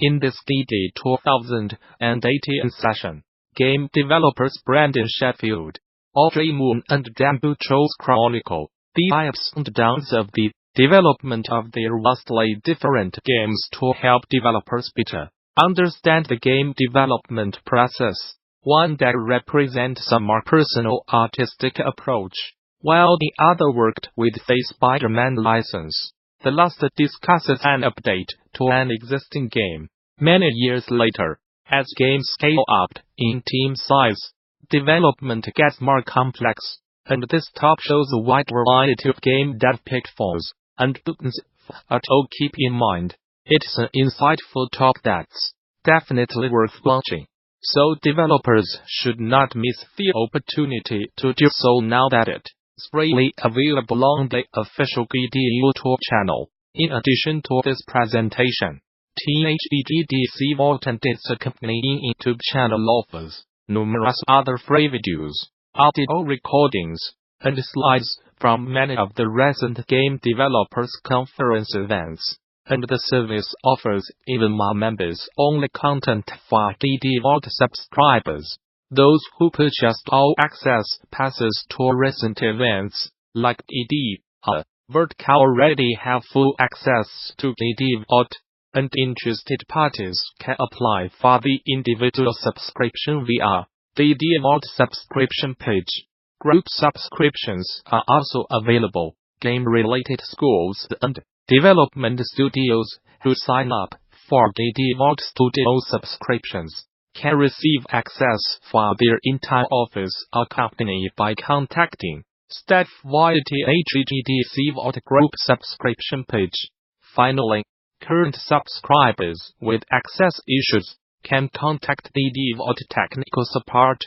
In this DD 2018 session, game developers Brandon Sheffield, Audrey Moon and Dan Boutrous chronicle the ups and downs of the development of their vastly different games to help developers better understand the game development process. One that represents a more personal artistic approach, while the other worked with the Spider-Man license. The last discusses an update to an existing game. Many years later, as games scale up in team size, development gets more complex, and this talk shows a wide variety of game dev pitfalls and buttons to keep in mind. It's an insightful talk that's definitely worth watching, so developers should not miss the opportunity to do so now that it's freely available on the official GD YouTube channel. In addition to this presentation, THEGDC Vault and its accompanying YouTube channel offers numerous other free videos, audio recordings, and slides from many of the recent game developers conference events. And the service offers even more members-only content for DD Vault subscribers. Those who purchased all access passes to recent events, like DD Vault, already have full access to DD Vault, and interested parties can apply for the individual subscription via the DD Vault subscription page. Group subscriptions are also available. Game-related schools and development studios who sign up for DD Vault Studio subscriptions can receive access for their entire office accompanied by contacting staff via THEGDC Vault Group subscription page. Finally, current subscribers with access issues can contact DD Vault technical support.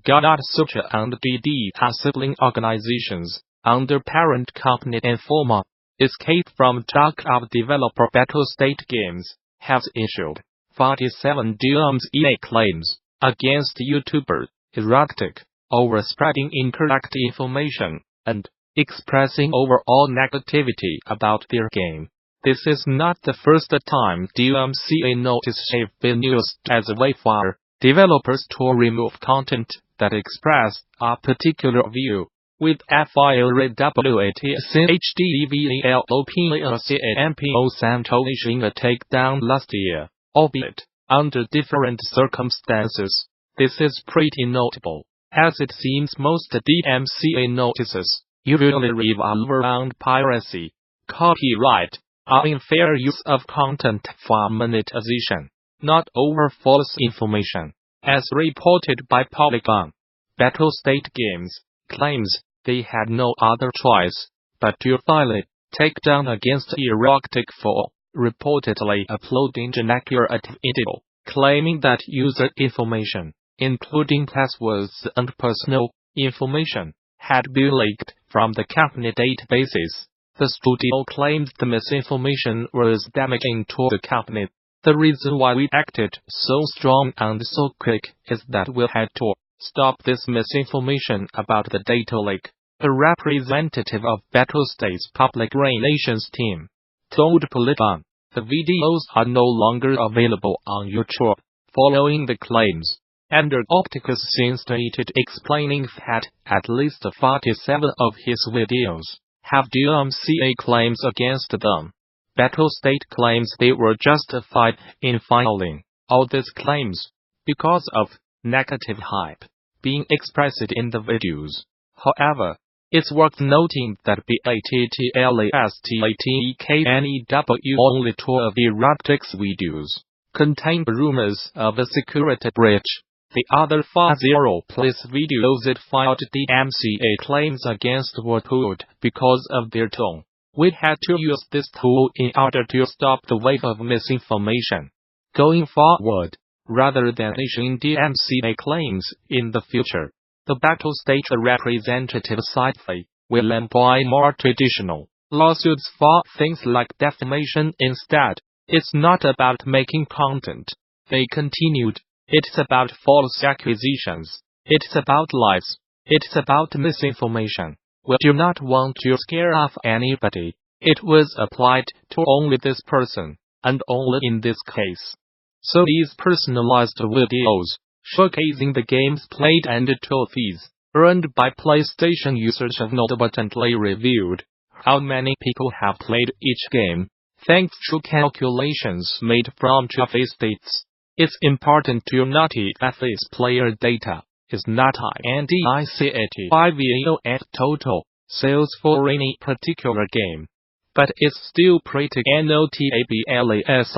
Gamasutra and DD are sibling organizations under parent company Informa. Escape from Tarkov developer Battlestate Games has issued 47 DMCA claims against YouTuber Erratic over spreading incorrect information and expressing overall negativity about their game. This is not the first time DMCA notices have been used as a way for developers to remove content that express a particular view. With FIRAWATSHDEVELOPACAMPO issuing a takedown last year, albeit under different circumstances. This is pretty notable, as it seems most DMCA notices usually revolve around piracy, copyright, or unfair use of content for monetization, not over false information. As reported by Polygon, Battlestate Games claims they had no other choice but to file a takedown against Erratic for reportedly uploading inaccurate video, claiming that user information, including passwords and personal information, had been leaked from the company databases. The studio claimed the misinformation was damaging to the company. The reason why we acted so strong and so quick is that we had to stop this misinformation about the data leak. A representative of Battlestate's public relations team told Polygon the videos are no longer available on YouTube following the claims. Andrew Opticus since stated explaining that at least 47 of his videos have DMCA claims against them. Battlestate claims they were justified in filing all these claims because of negative hype being expressed in the videos. However, it's worth noting that BATTLASTATEKNEW only 2 of Erratic's videos contained rumors of a security breach. The other 40+ videos it filed DMCA claims against were pulled because of their tone. We had to use this tool in order to stop the wave of misinformation. Going forward, rather than issuing DMCA claims in the future, the Battlestate representative said they will employ more traditional lawsuits for things like defamation instead. It's not about making content, they continued. It's about false accusations. It's about lies. It's about misinformation. We do not want to scare off anybody. It was applied to only this person, and only in this case. So these personalized videos, showcasing the games played and trophies earned by PlayStation users have inadvertently revealed how many people have played each game, thanks to calculations made from trophy stats. It's important to note that this player data is not indicated by video and total sales for any particular game, but it's still pretty notable as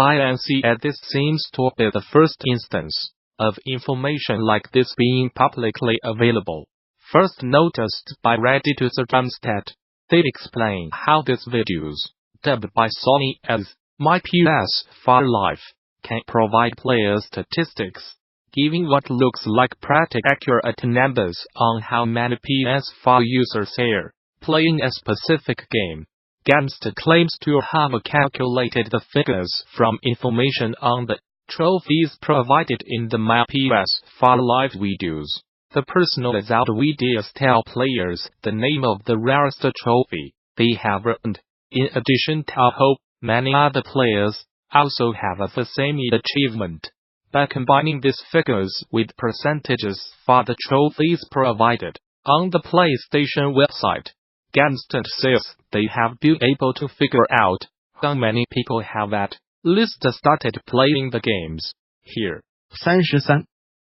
this seems to be the first instance of information like this being publicly available. First noticed by Reddit user Gamsta, they explain how these videos, dubbed by Sony as My PS4 Life, can provide player statistics, giving what looks like pretty accurate numbers on how many PS4 users are playing a specific game. Gansta claims to have calculated the figures from information on the trophies provided in the My PS4 Live videos. The personalized videos tell players the name of the rarest trophy they have earned. In addition to how many other players also have the same achievement. By combining these figures with percentages for the trophies provided on the PlayStation website, Gansta says they have been able to figure out how many people have at least started playing the games. Here, 33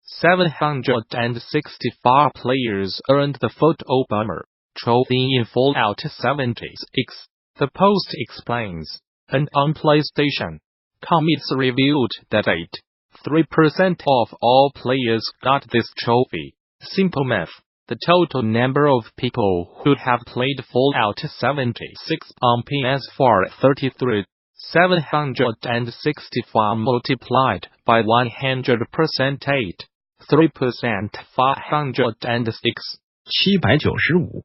764 players earned the Photo Bomber trophy in Fallout 76. The post explains, and on PlayStation, it's revealed that 83% of all players got this trophy. Simple math. The total number of people who have played Fallout 76 on PS4 764 multiplied by 100% 3% 406. 795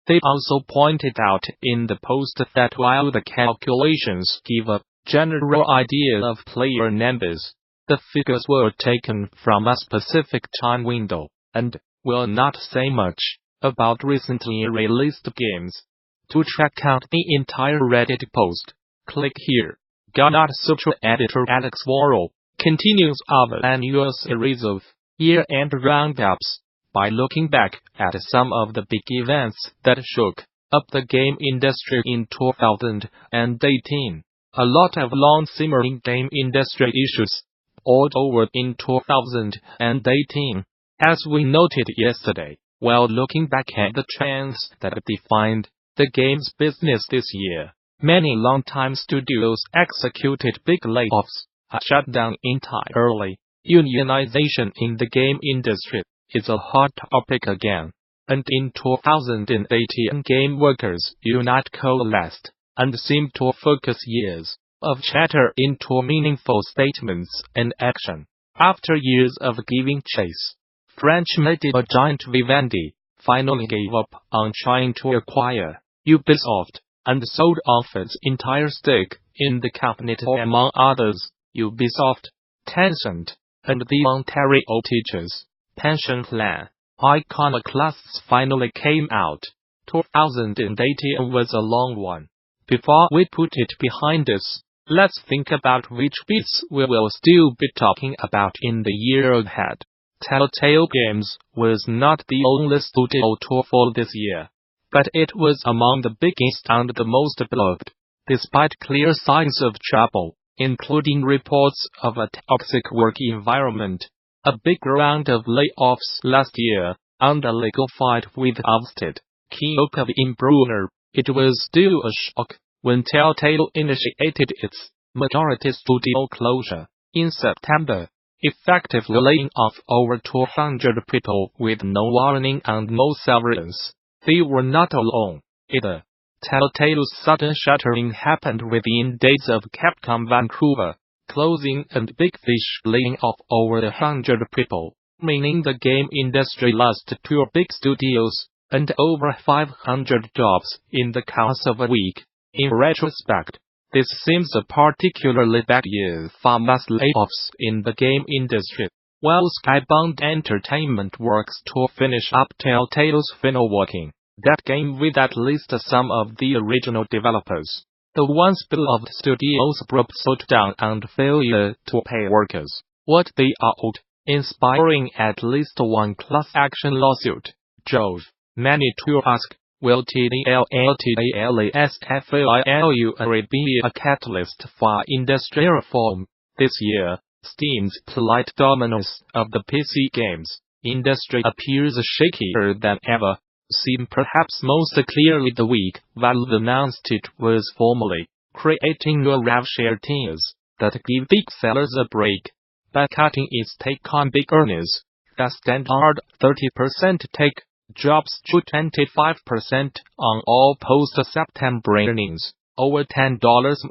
They also pointed out in the post that while the calculations give a general idea of player numbers, the figures were taken from a specific time window, and will not say much about recently released games. To check out the entire Reddit post, click here. Gamasutra editor Alex Worrell continues our annual series of year-end roundups by looking back at some of the big events that shook up the game industry in 2018. A lot of long-simmering game industry issues poured over in 2018. As we noted yesterday, while looking back at the trends that defined the games business this year, many longtime studios executed big layoffs, shut down entirely. Unionization in the game industry is a hot topic again, and in 2018 game workers unite coalesced and seemed to focus years of chatter into meaningful statements and action. After years of giving chase, French media giant Vivendi finally gave up on trying to acquire Ubisoft and sold off its entire stake in the company to, among others, Ubisoft, Tencent, and the Ontario Teachers' Pension Plan. Iconoclasts finally came out. 2018 was a long one. Before we put it behind us, let's think about which bits we will still be talking about in the year ahead. Telltale Games was not the only studio to fall this year, but it was among the biggest and the most beloved. Despite clear signs of trouble, including reports of a toxic work environment, a big round of layoffs last year, and a legal fight with ousted Kyokavi Brunner, it was still a shock when Telltale initiated its majority studio closure in September, effectively laying off over 200 people with no warning and no severance. They were not alone, either. Telltale's sudden shuttering happened within days of Capcom Vancouver closing and Big Fish laying off over 100 people, meaning the game industry lost 2 big studios and over 500 jobs in the course of a week. In retrospect, this seems a particularly bad year for mass layoffs in the game industry. While Skybound Entertainment works to finish up Telltale's final working, that game with at least some of the original developers, The once beloved studio's abrupt shutdown and failure to pay workers what they are owed, inspiring at least one class action lawsuit, drove many to ask, will TELTALASFAILURA be a catalyst for industry reform? This year, Steam's polite dominance of the PC games industry appears shakier than ever, seen perhaps most clearly the week Valve announced it was formally creating new rev share tiers that give big sellers a break by cutting its take on big earners. The standard 30% take drops to 25% on all post-September earnings over $10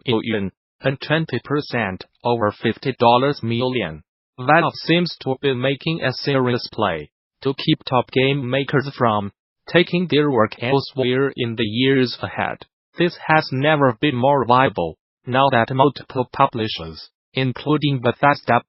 million and 20% over $50 million. Valve seems to be making a serious play to keep top game makers from taking their work elsewhere in the years ahead. This has never been more viable, now that multiple publishers, including Bethesda,